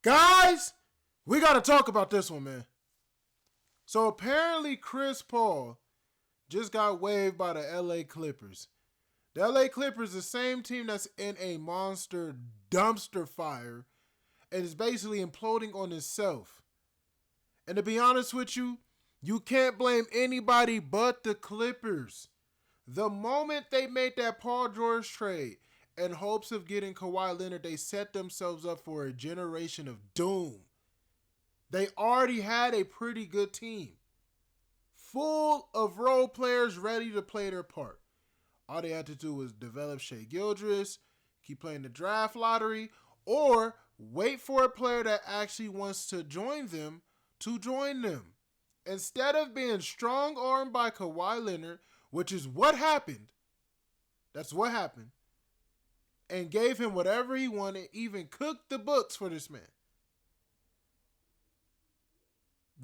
Guys, we got to talk about this one, man. So apparently Chris Paul just got waived by the LA Clippers. The LA Clippers, the same team that's in a monster dumpster fire and is basically imploding on itself. And to be honest with you, you can't blame anybody but the Clippers. The moment they made that Paul George trade in hopes of getting Kawhi Leonard, they set themselves up for a generation of doom. They already had a pretty good team, full of role players ready to play their part. All they had to do was develop Shai Gilgeous, keep playing the draft lottery, or wait for a player that actually wants to join them to join them. Instead of being strong-armed by Kawhi Leonard, which is what happened, that's what happened, and gave him whatever he wanted, even cooked the books for this man.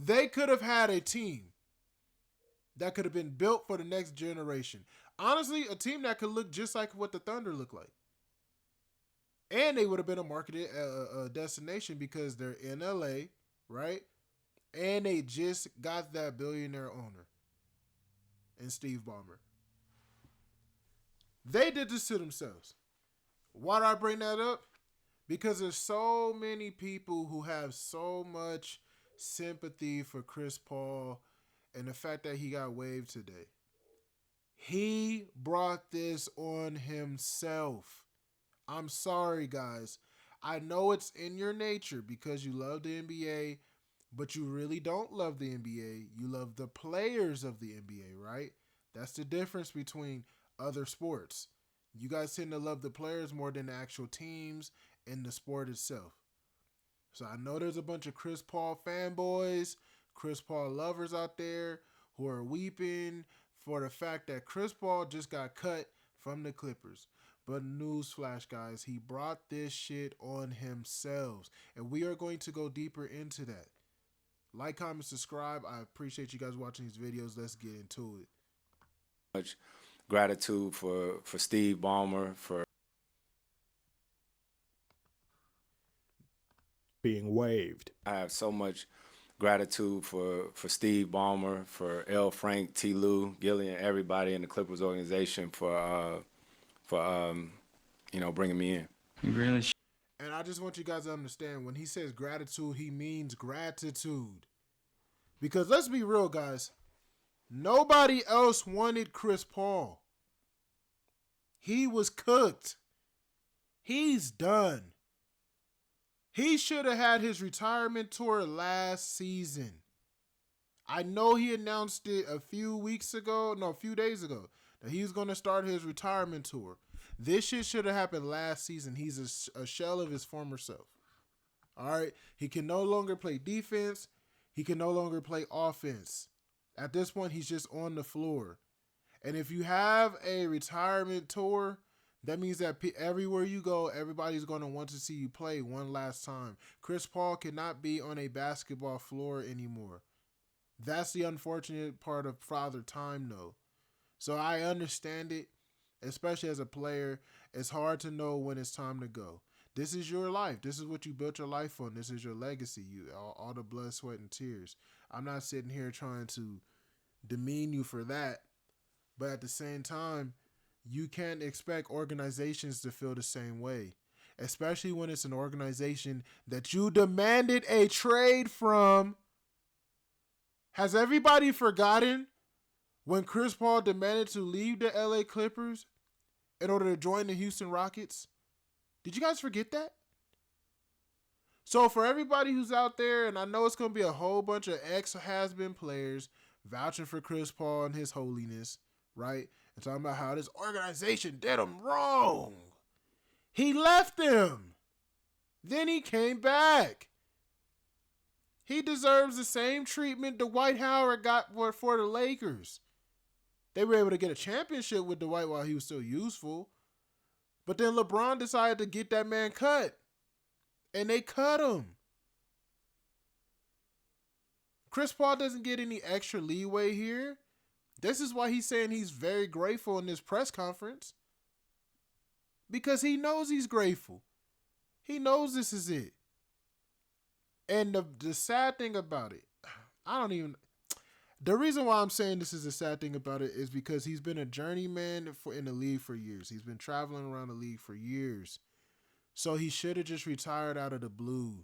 They could have had a team that could have been built for the next generation. Honestly, a team that could look just like what the Thunder look like. And they would have been a marketed destination because they're in LA, right? And they just got that billionaire owner in Steve Ballmer. They did this to themselves. Why do I bring that up? Because there's so many people who have so much sympathy for Chris Paul and the fact that he got waived today. He brought this on himself. I'm sorry, guys. I know it's in your nature because you love the NBA, but you really don't love the NBA. You love the players of the NBA, right? That's the difference between other sports. You guys tend to love the players more than the actual teams and the sport itself. So I know there's a bunch of Chris Paul fanboys, Chris Paul lovers out there who are weeping for the fact that Chris Paul just got cut from the Clippers. But newsflash, guys, he brought this shit on himself. And we are going to go deeper into that. Like, comment, subscribe. I appreciate you guys watching these videos. Let's get into it. Much gratitude for Steve Ballmer for being waived. I have so much gratitude for Steve Ballmer, for L. Frank, T. Lou, Gillian, everybody in the Clippers organization for bringing me in. You really And I just want you guys to understand, when he says gratitude, he means gratitude. Because let's be real, guys. Nobody else wanted Chris Paul. He was cooked. He's done. He should have had his retirement tour last season. I know he announced it a few days ago, that he was going to start his retirement tour. This shit should have happened last season. He's a shell of his former self. All right? He can no longer play defense. He can no longer play offense. At this point, he's just on the floor. And if you have a retirement tour, that means that everywhere you go, everybody's going to want to see you play one last time. Chris Paul cannot be on a basketball floor anymore. That's the unfortunate part of Father Time, though. So I understand it, especially as a player. It's hard to know when it's time to go. This is your life. This is what you built your life on. This is your legacy. All the blood, sweat, and tears. I'm not sitting here trying to demean you for that. But at the same time, you can't expect organizations to feel the same way, especially when it's an organization that you demanded a trade from. Has everybody forgotten when Chris Paul demanded to leave the LA Clippers in order to join the Houston Rockets? Did you guys forget that? So for everybody who's out there, and I know it's going to be a whole bunch of ex-has-been players vouching for Chris Paul and his holiness, right? And talking about how this organization did him wrong. He left them. Then he came back. He deserves the same treatment Dwight Howard got for the Lakers. They were able to get a championship with Dwight while he was still useful. But then LeBron decided to get that man cut. And they cut him. Chris Paul doesn't get any extra leeway here. This is why he's saying he's very grateful in this press conference. Because he knows he's grateful. He knows this is it. And the sad thing about it, I don't even. The reason why I'm saying this is a sad thing about it is because he's been a journeyman in the league for years. He's been traveling around the league for years. So he should have just retired out of the blue.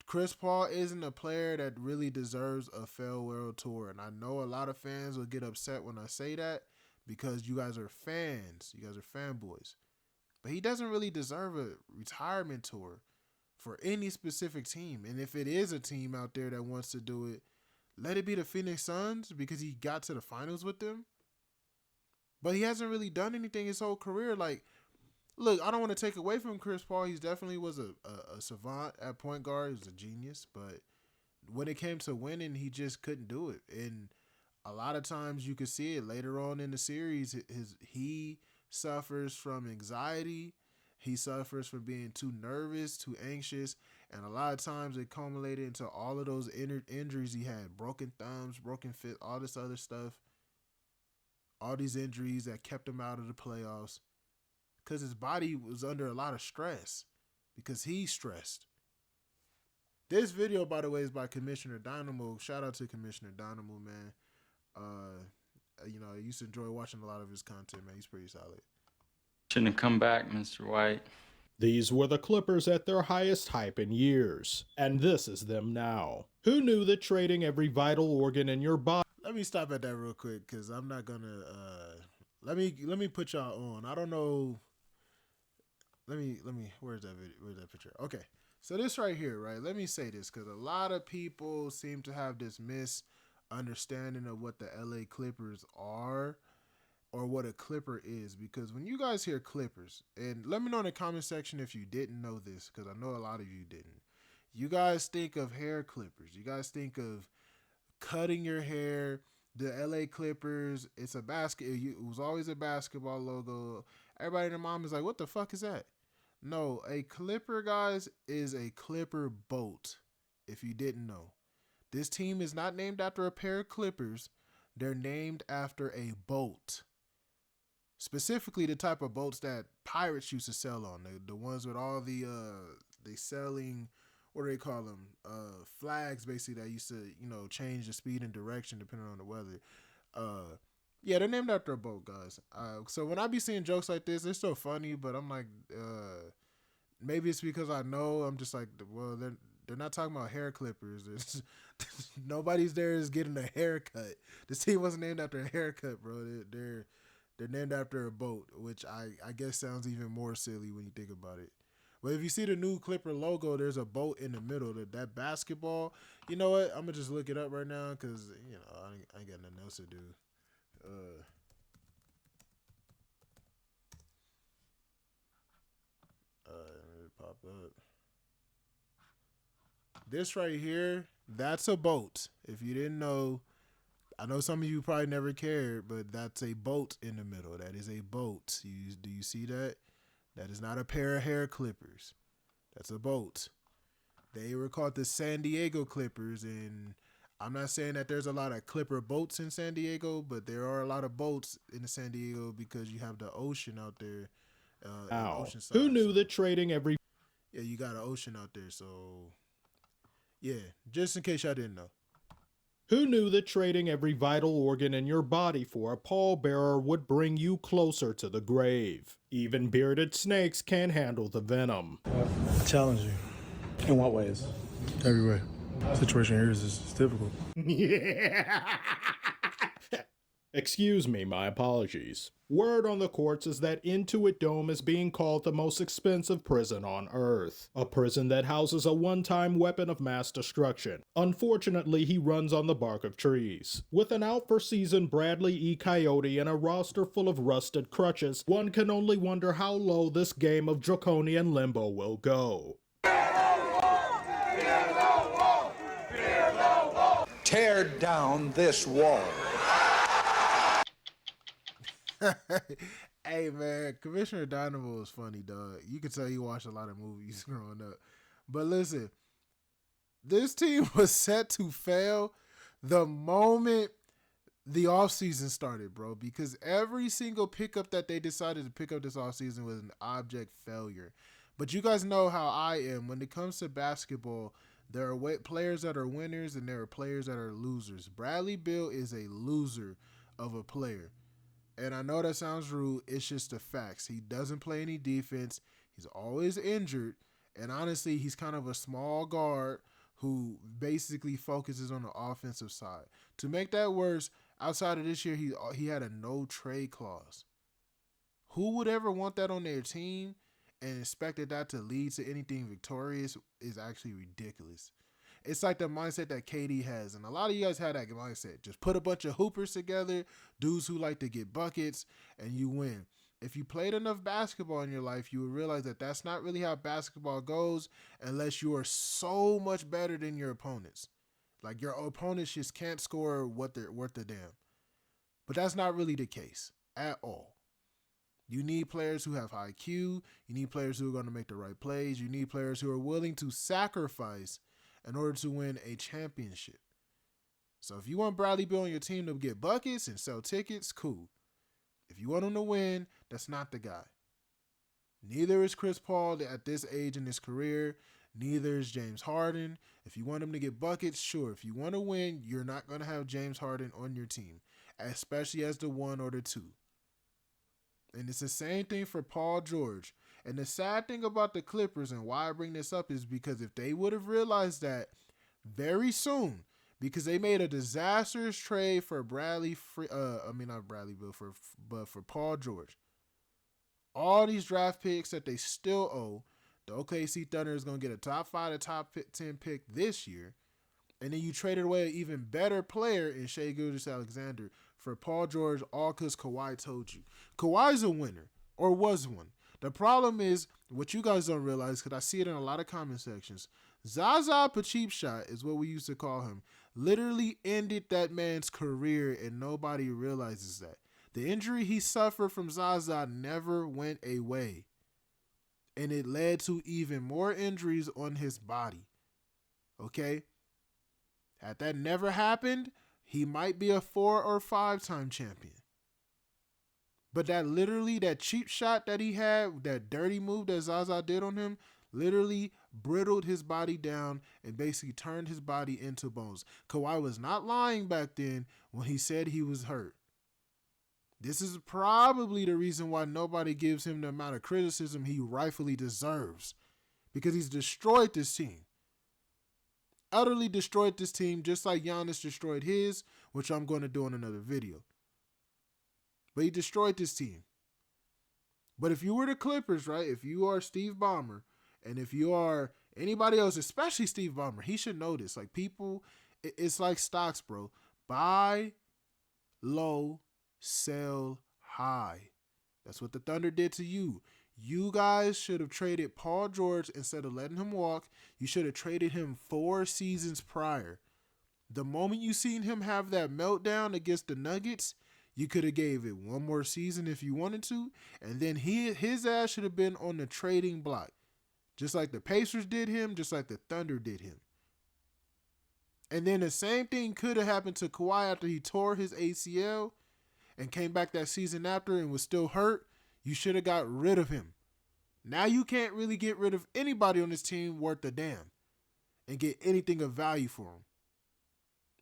Chris Paul isn't a player that really deserves a farewell tour. And I know a lot of fans will get upset when I say that because you guys are fans. You guys are fanboys. But he doesn't really deserve a retirement tour for any specific team. And if it is a team out there that wants to do it, let it be the Phoenix Suns because he got to the finals with them. But he hasn't really done anything his whole career. Like, look, I don't want to take away from Chris Paul. He definitely was a savant at point guard. He was a genius. But when it came to winning, he just couldn't do it. And a lot of times you could see it later on in the series. He suffers from anxiety. He suffers from being too nervous, too anxious. And a lot of times it culminated into all of those injuries he had. Broken thumbs, broken fist, all this other stuff. All these injuries that kept him out of the playoffs. Because his body was under a lot of stress. Because he's stressed. This video, by the way, is by Commissioner Dynamo. Shout out to Commissioner Dynamo, man. I used to enjoy watching a lot of his content, man. He's pretty solid. Shouldn't have come back, Mr. White. These were the Clippers at their highest hype in years, and this is them now. Who knew that trading every vital organ in your body... Let me stop at that real quick, because I'm not gonna, let me put y'all on. I don't know, where's that video, where's that picture? Okay, so this right here, right, let me say this, because a lot of people seem to have this misunderstanding of what the LA Clippers are, or what a Clipper is, because when you guys hear Clippers, and let me know in the comment section if you didn't know this, because I know a lot of you didn't. You guys think of hair clippers. You guys think of cutting your hair. The LA Clippers, it was always a basketball logo. Everybody and their mom is like, what the fuck is that? No, a Clipper, guys, is a Clipper boat, if you didn't know. This team is not named after a pair of Clippers. They're named after a boat. Specifically the type of boats that pirates used to sail on. The ones with all the they sailing, what do they call them? Flags, basically, that used to, change the speed and direction depending on the weather. Yeah, they're named after a boat, guys. So when I be seeing jokes like this, it's so funny, but I'm like, maybe it's because I know. I'm just like, well, they're not talking about hair clippers. Nobody's there is getting a haircut. This team wasn't named after a haircut, bro. They're named after a boat, which I guess sounds even more silly when you think about it. But if you see the new Clipper logo, there's a boat in the middle. That basketball, you know what? I'm going to just look it up right now because, I ain't got nothing else to do. It pop up. This right here, that's a boat. If you didn't know, I know some of you probably never cared, but that's a boat in the middle. That is a boat. Do you see that? That is not a pair of hair clippers. That's a boat. They were called the San Diego Clippers, and I'm not saying that there's a lot of Clipper boats in San Diego, but there are a lot of boats in San Diego because you have the ocean out there. Oceanside, who knew that trading every... Yeah, you got an ocean out there, so... Yeah, just in case y'all didn't know. Who knew that trading every vital organ in your body for a pallbearer would bring you closer to the grave? Even bearded snakes can't handle the venom. Challenge you. In what ways? Every way. The situation here is difficult. Yeah. Excuse me, my apologies. Word on the courts is that Intuit Dome is being called the most expensive prison on Earth. A prison that houses a one-time weapon of mass destruction. Unfortunately, he runs on the bark of trees. With an out-for-season Bradley E. Coyote and a roster full of rusted crutches, one can only wonder how low this game of draconian limbo will go. Tear down this wall. Hey man, Commissioner Dynamo is funny, dog. You can tell he watched a lot of movies growing up. But listen, this team was set to fail the moment the offseason started, bro. Because every single pickup that they decided to pick up this offseason was an object failure. But you guys know how I am. When it comes to basketball, There are players that are winners and there are players that are losers. Bradley Beal is a loser of a player. And I know that sounds rude. It's just the facts. He doesn't play any defense. He's always injured. And honestly, he's kind of a small guard who basically focuses on the offensive side. To make that worse, outside of this year, he had a no trade clause. Who would ever want that on their team and expected that to lead to anything victorious is actually ridiculous. It's like the mindset that KD has, and a lot of you guys have that mindset. Just put a bunch of hoopers together, dudes who like to get buckets, and you win. If you played enough basketball in your life, you would realize that that's not really how basketball goes unless you are so much better than your opponents. Like, your opponents just can't score what they're worth a damn. But that's not really the case at all. You need players who have high IQ. You need players who are going to make the right plays. You need players who are willing to sacrifice in order to win a championship. So if you want Bradley Beal on your team to get buckets and sell tickets, cool. If you want him to win, that's not the guy. Neither is Chris Paul at this age in his career. Neither is James Harden. If you want him to get buckets, sure. If you want to win, you're not going to have James Harden on your team, especially as the 1 or the 2. And it's the same thing for Paul George. And the sad thing about the Clippers and why I bring this up is because if they would have realized that very soon, because they made a disastrous trade for for Paul George. All these draft picks that they still owe, the OKC Thunder is going to get a top 5 to top 10 pick this year. And then you traded away an even better player in Shai Gilgeous-Alexander for Paul George, all because Kawhi told you. Kawhi's a winner, or was one. The problem is, what you guys don't realize, because I see it in a lot of comment sections, Zaza Pachulia is what we used to call him, literally ended that man's career, and nobody realizes that. The injury he suffered from Zaza never went away, and it led to even more injuries on his body. Okay? Had that never happened, he might be a 4 or 5-time champion. But that cheap shot that he had, that dirty move that Zaza did on him, literally brittled his body down and basically turned his body into bones. Kawhi was not lying back then when he said he was hurt. This is probably the reason why nobody gives him the amount of criticism he rightfully deserves. Because he's destroyed this team. Utterly destroyed this team just like Giannis destroyed his, which I'm going to do in another video. But he destroyed this team. But if you were the Clippers, right, if you are Steve Ballmer, and if you are anybody else, especially Steve Ballmer, he should know this. Like, people, it's like stocks, bro. Buy low, sell high. That's what the Thunder did to you. You guys should have traded Paul George instead of letting him walk. You should have traded him 4 seasons prior. The moment you seen him have that meltdown against the Nuggets, you could have gave it 1 more season if you wanted to, and then his ass should have been on the trading block. Just like the Pacers did him, just like the Thunder did him. And then the same thing could have happened to Kawhi after he tore his ACL and came back that season after and was still hurt. You should have got rid of him. Now you can't really get rid of anybody on this team worth a damn and get anything of value for him.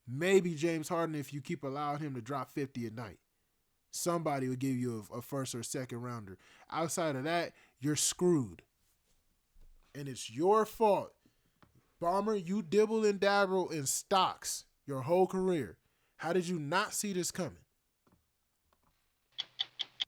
Maybe James Harden if you keep allowing him to drop 50 a night. Somebody will give you a first or second rounder. Outside of that, you're screwed. And it's your fault. Ballmer, you dibble and dabble in stocks your whole career. How did you not see this coming?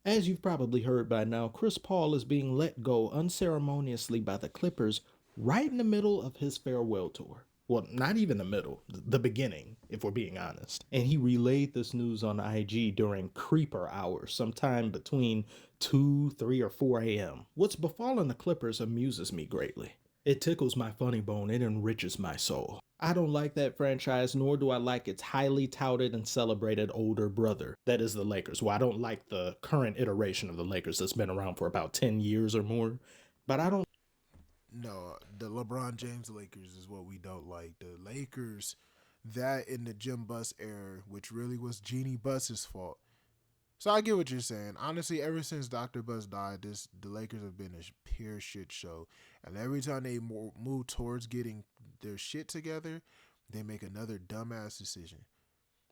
As you've probably heard by now, Chris Paul is being let go unceremoniously by the Clippers right in the middle of his farewell tour. Well, not even the middle, the beginning, if we're being honest. And he relayed this news on IG during creeper hours, sometime between 2, 3, or 4 a.m. What's befallen the Clippers amuses me greatly. It tickles my funny bone, it enriches my soul. I don't like that franchise, nor do I like its highly touted and celebrated older brother, that is the Lakers. Well, I don't like the current iteration of the Lakers that's been around for about 10 years or more, but I don't. No, the LeBron James Lakers is what we don't like. The Lakers, that in the Jim Buss era, which really was Jeannie Buss's fault. So I get what you're saying. Honestly, ever since Dr. Buss died, the Lakers have been a pure shit show. And every time they move towards getting their shit together, they make another dumbass decision.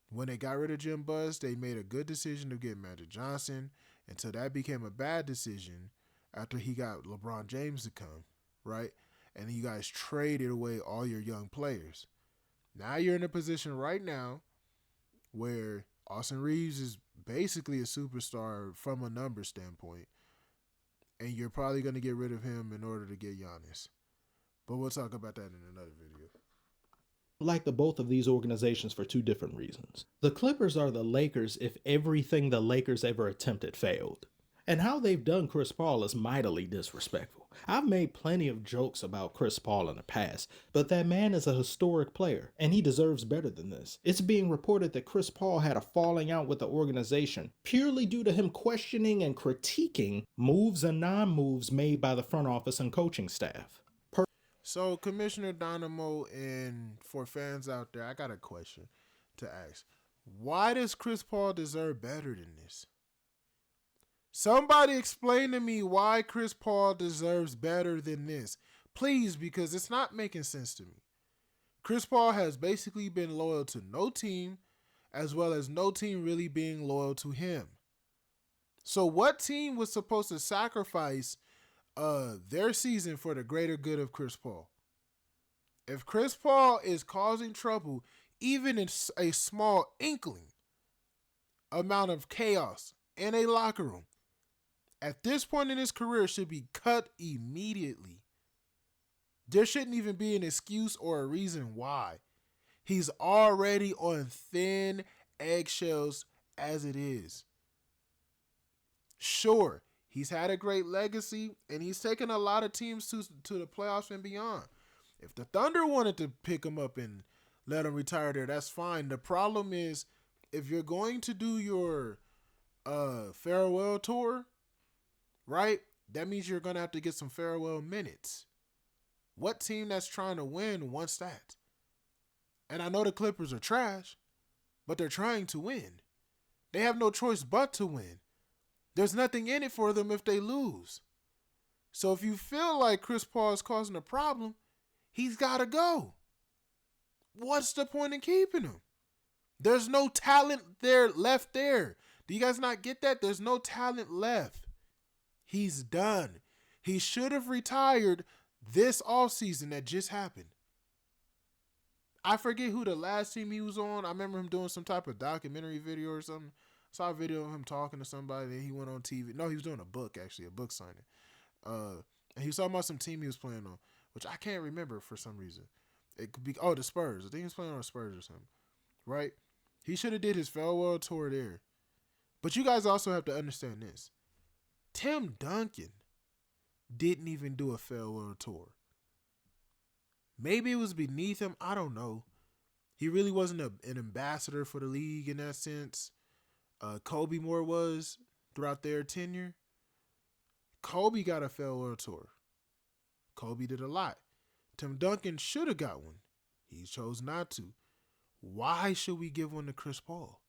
When they got rid of Jim Buss, they made a good decision to get Magic Johnson until that became a bad decision after he got LeBron James to come, right? And you guys traded away all your young players. Now you're in a position right now where Austin Reeves is basically a superstar from a number standpoint, and you're probably going to get rid of him in order to get Giannis. But we'll talk about that in another video. Like the both of these organizations for two different reasons. The Clippers are the Lakers if everything the Lakers ever attempted failed. And how they've done Chris Paul is mightily disrespectful. I've made plenty of jokes about Chris Paul in the past, but that man is a historic player, and he deserves better than this. It's being reported that Chris Paul had a falling out with the organization purely due to him questioning and critiquing moves and non-moves made by the front office and coaching staff. So, Commissioner Dynamo, and for fans out there, I got a question to ask. Why does Chris Paul deserve better than this? Somebody explain to me why Chris Paul deserves better than this. Please, because it's not making sense to me. Chris Paul has basically been loyal to no team, as well as no team really being loyal to him. So what team was supposed to sacrifice their season for the greater good of Chris Paul? If Chris Paul is causing trouble, even in a small inkling amount of chaos in a locker room, at this point in his career should be cut immediately. There shouldn't even be an excuse or a reason why. He's already on thin eggshells as it is. Sure, he's had a great legacy, and he's taken a lot of teams to the playoffs and beyond. If the Thunder wanted to pick him up and let him retire there, that's fine. The problem is, if you're going to do your farewell tour, right, that means you're going to have to get some farewell minutes. What team that's trying to win wants that? And I know the Clippers are trash, but they're trying to win. They have no choice but to win. There's nothing in it for them if they lose. So if you feel like Chris Paul is causing a problem, he's got to go. What's the point in keeping him? There's no talent left there. Do you guys not get that? There's no talent left. He's done. He should have retired this offseason that just happened. I forget who the last team he was on. I remember him doing some type of documentary video or something. Saw a video of him talking to somebody, then he went on TV. No, he was doing a book, actually, a book signing. And he was talking about some team he was playing on, which I can't remember for some reason. It could be, the Spurs. I think he was playing on the Spurs or something, right? He should have did his farewell tour there. But you guys also have to understand this. Tim Duncan didn't even do a farewell tour. Maybe it was beneath him. I don't know. He really wasn't an ambassador for the league in that sense. Kobe Moore was throughout their tenure. Kobe got a farewell tour. Kobe did a lot. Tim Duncan should have got one. He chose not to. Why should we give one to Chris Paul?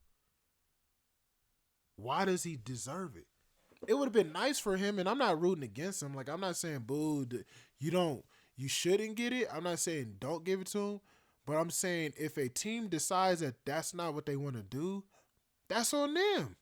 Why does he deserve it? It would have been nice for him, and I'm not rooting against him. Like, I'm not saying, boo, you shouldn't get it. I'm not saying don't give it to him. But I'm saying if a team decides that that's not what they want to do, that's on them.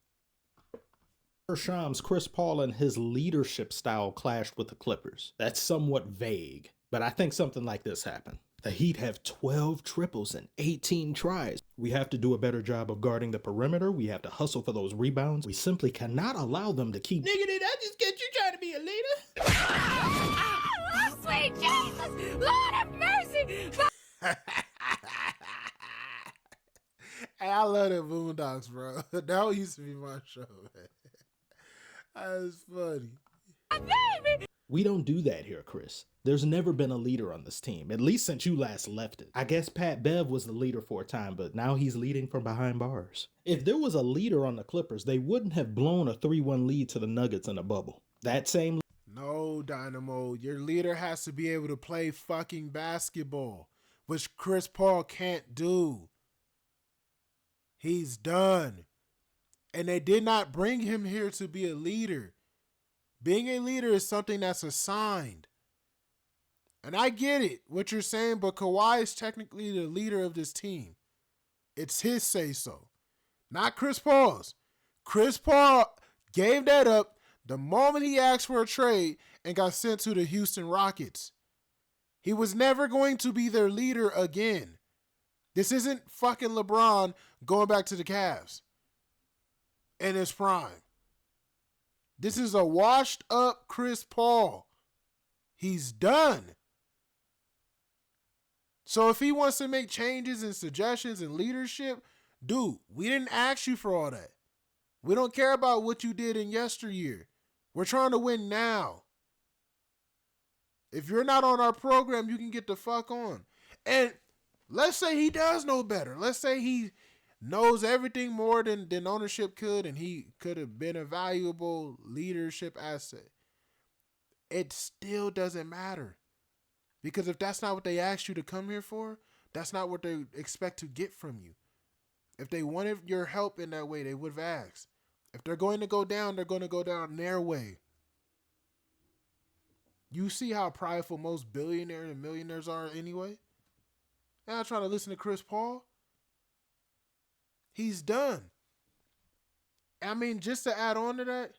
Shams, Chris Paul and his leadership style clashed with the Clippers. That's somewhat vague, but I think something like this happened. The Heat have 12 triples and 18 tries. We have to do a better job of guarding the perimeter. We have to hustle for those rebounds. We simply cannot allow them to keep... Nigga, did I just get you trying to be a leader? Oh, sweet Jesus! Lord have mercy! Hey, I love the Boondocks, bro. That used to be my show, man. That was funny. We don't do that here, Chris. There's never been a leader on this team, at least since you last left it. I guess Pat Bev was the leader for a time, but now he's leading from behind bars. If there was a leader on the Clippers, they wouldn't have blown a 3-1 lead to the Nuggets in a bubble. That same... No, Dynamo. Your leader has to be able to play fucking basketball, which Chris Paul can't do. He's done. And they did not bring him here to be a leader. Being a leader is something that's assigned. And I get it, what you're saying, but Kawhi is technically the leader of this team. It's his say-so, not Chris Paul's. Chris Paul gave that up the moment he asked for a trade and got sent to the Houston Rockets. He was never going to be their leader again. This isn't fucking LeBron going back to the Cavs in his prime. This is a washed up Chris Paul. He's done. So if he wants to make changes and suggestions and leadership, dude, we didn't ask you for all that. We don't care about what you did in yesteryear. We're trying to win now. If you're not on our program, you can get the fuck on. And let's say he does know better. Let's say he knows everything more than ownership could, and he could have been a valuable leadership asset. It still doesn't matter. Because if that's not what they asked you to come here for, that's not what they expect to get from you. If they wanted your help in that way, they would have asked. If they're going to go down, they're going to go down their way. You see how prideful most billionaires and millionaires are anyway? They're not trying to listen to Chris Paul. He's done. I mean, just to add on to that,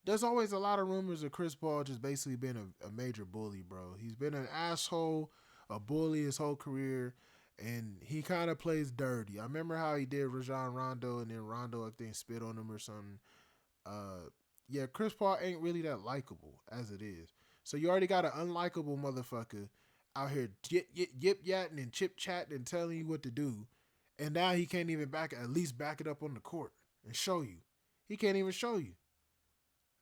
there's always a lot of rumors of Chris Paul just basically being a major bully, bro. He's been an asshole, a bully his whole career, and he kind of plays dirty. I remember how he did Rajon Rondo, and then Rondo, I think, spit on him or something. Yeah, Chris Paul ain't really that likable as it is. So you already got an unlikable motherfucker out here yip-yatting and chip-chatting and telling you what to do, and now he can't even at least back it up on the court and show you. He can't even show you.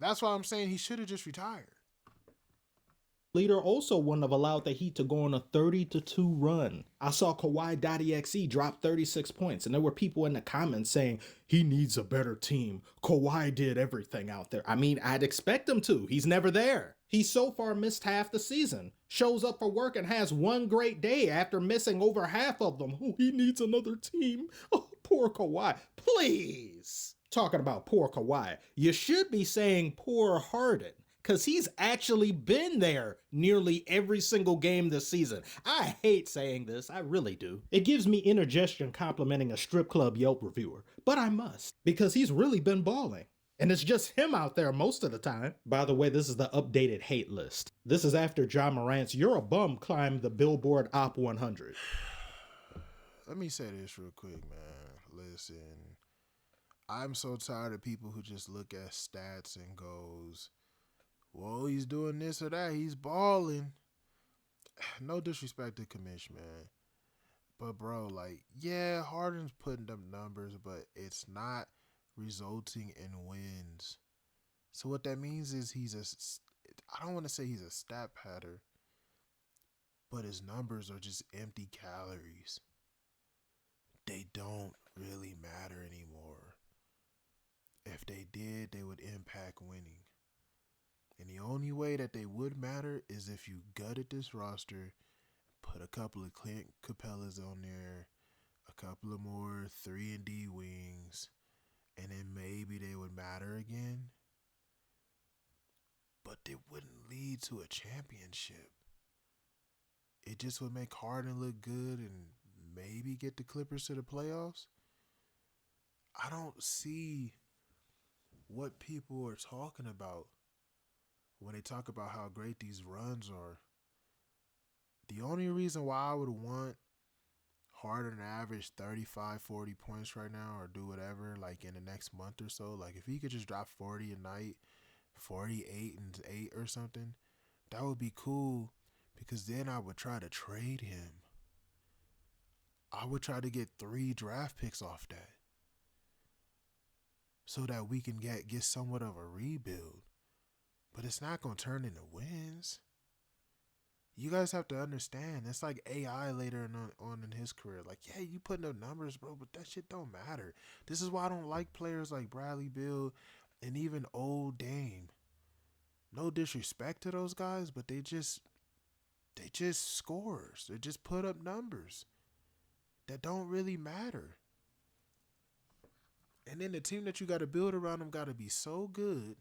That's why I'm saying he should have just retired. Leader also wouldn't have allowed the Heat to go on a 30-2 run. I saw Kawhi.exe drop 36 points, and there were people in the comments saying, he needs a better team. Kawhi did everything out there. I mean, I'd expect him to. He's never there. He so far missed half the season. Shows up for work and has one great day after missing over half of them. Oh, he needs another team. Oh, poor Kawhi. Please. Talking about poor Kawhi, you should be saying poor Harden, because he's actually been there nearly every single game this season. I hate saying this, I really do. It gives me indigestion complimenting a strip club Yelp reviewer, but I must, because he's really been balling. And it's just him out there most of the time. By the way, this is the updated hate list. This is after Ja Morant's You're a Bum climbed the Billboard Op 100. Let me say this real quick, man. Listen. I'm so tired of people who just look at stats and goes, well, he's doing this or that. He's balling. No disrespect to Kamish, man. But, bro, like, yeah, Harden's putting up numbers, but it's not resulting in wins. So what that means is I don't want to say he's a stat patter, but his numbers are just empty calories. They don't really matter anymore. If they did, they would impact winning. And the only way that they would matter is if you gutted this roster, put a couple of Clint Capellas on there, a couple of more 3-and-D wings, and then maybe they would matter again. But it wouldn't lead to a championship. It just would make Harden look good and maybe get the Clippers to the playoffs. I don't see what people are talking about when they talk about how great these runs are. The only reason why I would want Harden to average 35, 40 points right now or do whatever, like in the next month or so, like if he could just drop 40 a night, 48 and 8 or something, that would be cool, because then I would try to trade him. I would try to get 3 draft picks off that, so that we can get somewhat of a rebuild. But it's not going to turn into wins. You guys have to understand, it's like AI later on in his career. Like, yeah, you putting up numbers, bro, but that shit don't matter. This is why I don't like players like Bradley Beal and even old Dame. No disrespect to those guys, but they just scores. They just put up numbers that don't really matter. And then the team that you got to build around them got to be so good.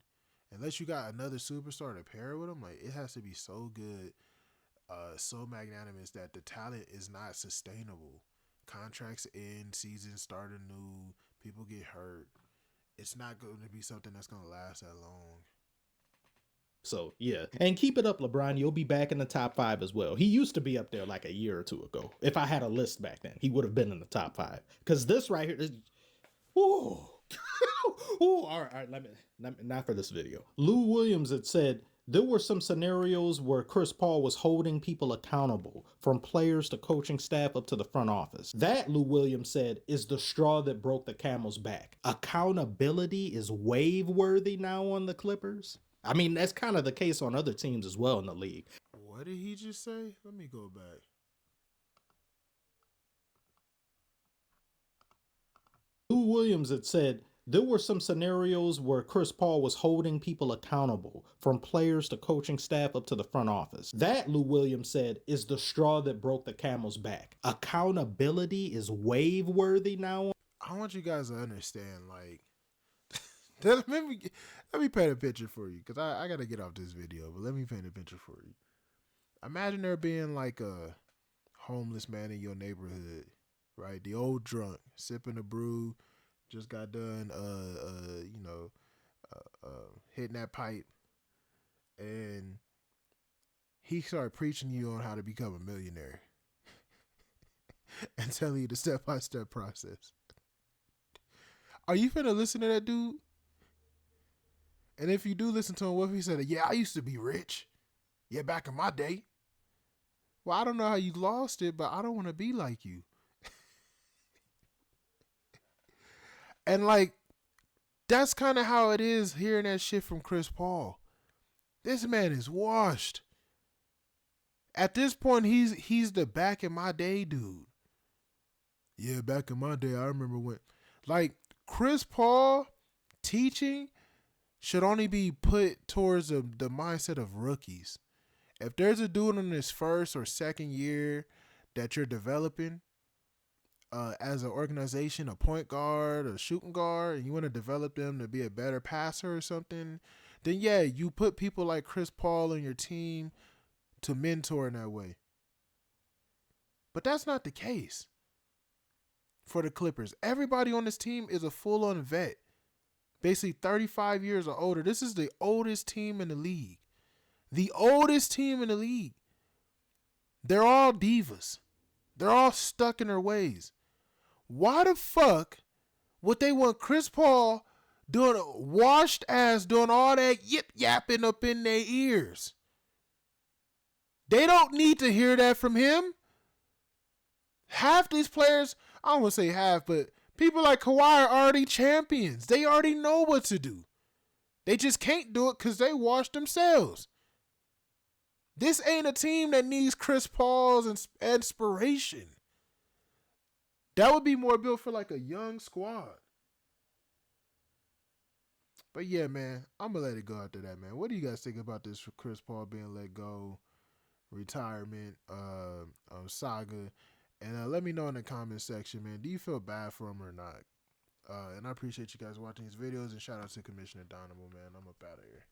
Unless you got another superstar to pair with them, like, it has to be so good. so magnanimous that the talent is not sustainable. Contracts end, seasons start anew, people get hurt. It's not going to be something that's going to last that long. So, yeah. And keep it up, LeBron. You'll be back in the top 5 as well. He used to be up there like a year or two ago. If I had a list back then, he would have been in the top 5. Because this right here is... Ooh. Ooh. All right. Let me, not for this video. Lou Williams had said, there were some scenarios where Chris Paul was holding people accountable, from players to coaching staff up to the front office. That, Lou Williams said, is the straw that broke the camel's back. Accountability is wave-worthy now on the Clippers. I mean, that's kind of the case on other teams as well in the league. What did he just say? Let me go back. Lou Williams had said, there were some scenarios where Chris Paul was holding people accountable, from players to coaching staff up to the front office. That, Lou Williams said, is the straw that broke the camel's back. Accountability is wave-worthy now. I want you guys to understand, like, let me paint a picture for you, because I got to get off this video, but let me paint a picture for you. Imagine there being like a homeless man in your neighborhood, right? The old drunk, sipping a brew, just got done, hitting that pipe, and he started preaching to you on how to become a millionaire and telling you the step-by-step process. Are you finna listen to that dude? And if you do listen to him, what if he said, yeah, I used to be rich. Yeah, back in my day. Well, I don't know how you lost it, but I don't want to be like you. And like, that's kind of how it is hearing that shit from Chris Paul. This man is washed. At this point, he's the back in my day dude. Yeah, back in my day, I remember when, like, Chris Paul teaching should only be put towards the mindset of rookies. If there's a dude in his first or second year that you're developing as an organization, a point guard, a shooting guard, and you want to develop them to be a better passer or something, then yeah, you put people like Chris Paul on your team to mentor in that way. But that's not the case for the Clippers. Everybody on this team is a full-on vet. Basically 35 years or older. This is the oldest team in the league. The oldest team in the league. They're all divas. They're all stuck in their ways. Why the fuck would they want Chris Paul doing washed ass, doing all that yip yapping up in their ears? They don't need to hear that from him. Half these players, I don't want to say half, but people like Kawhi are already champions. They already know what to do. They just can't do it because they washed themselves. This ain't a team that needs Chris Paul's inspiration. That would be more built for like a young squad. But yeah, man, I'm going to let it go after that, man. What do you guys think about this for Chris Paul being let go, retirement, saga? And let me know in the comment section, man. Do you feel bad for him or not? And I appreciate you guys watching these videos. And shout out to Commissioner Dynamo, man. I'm up out of here.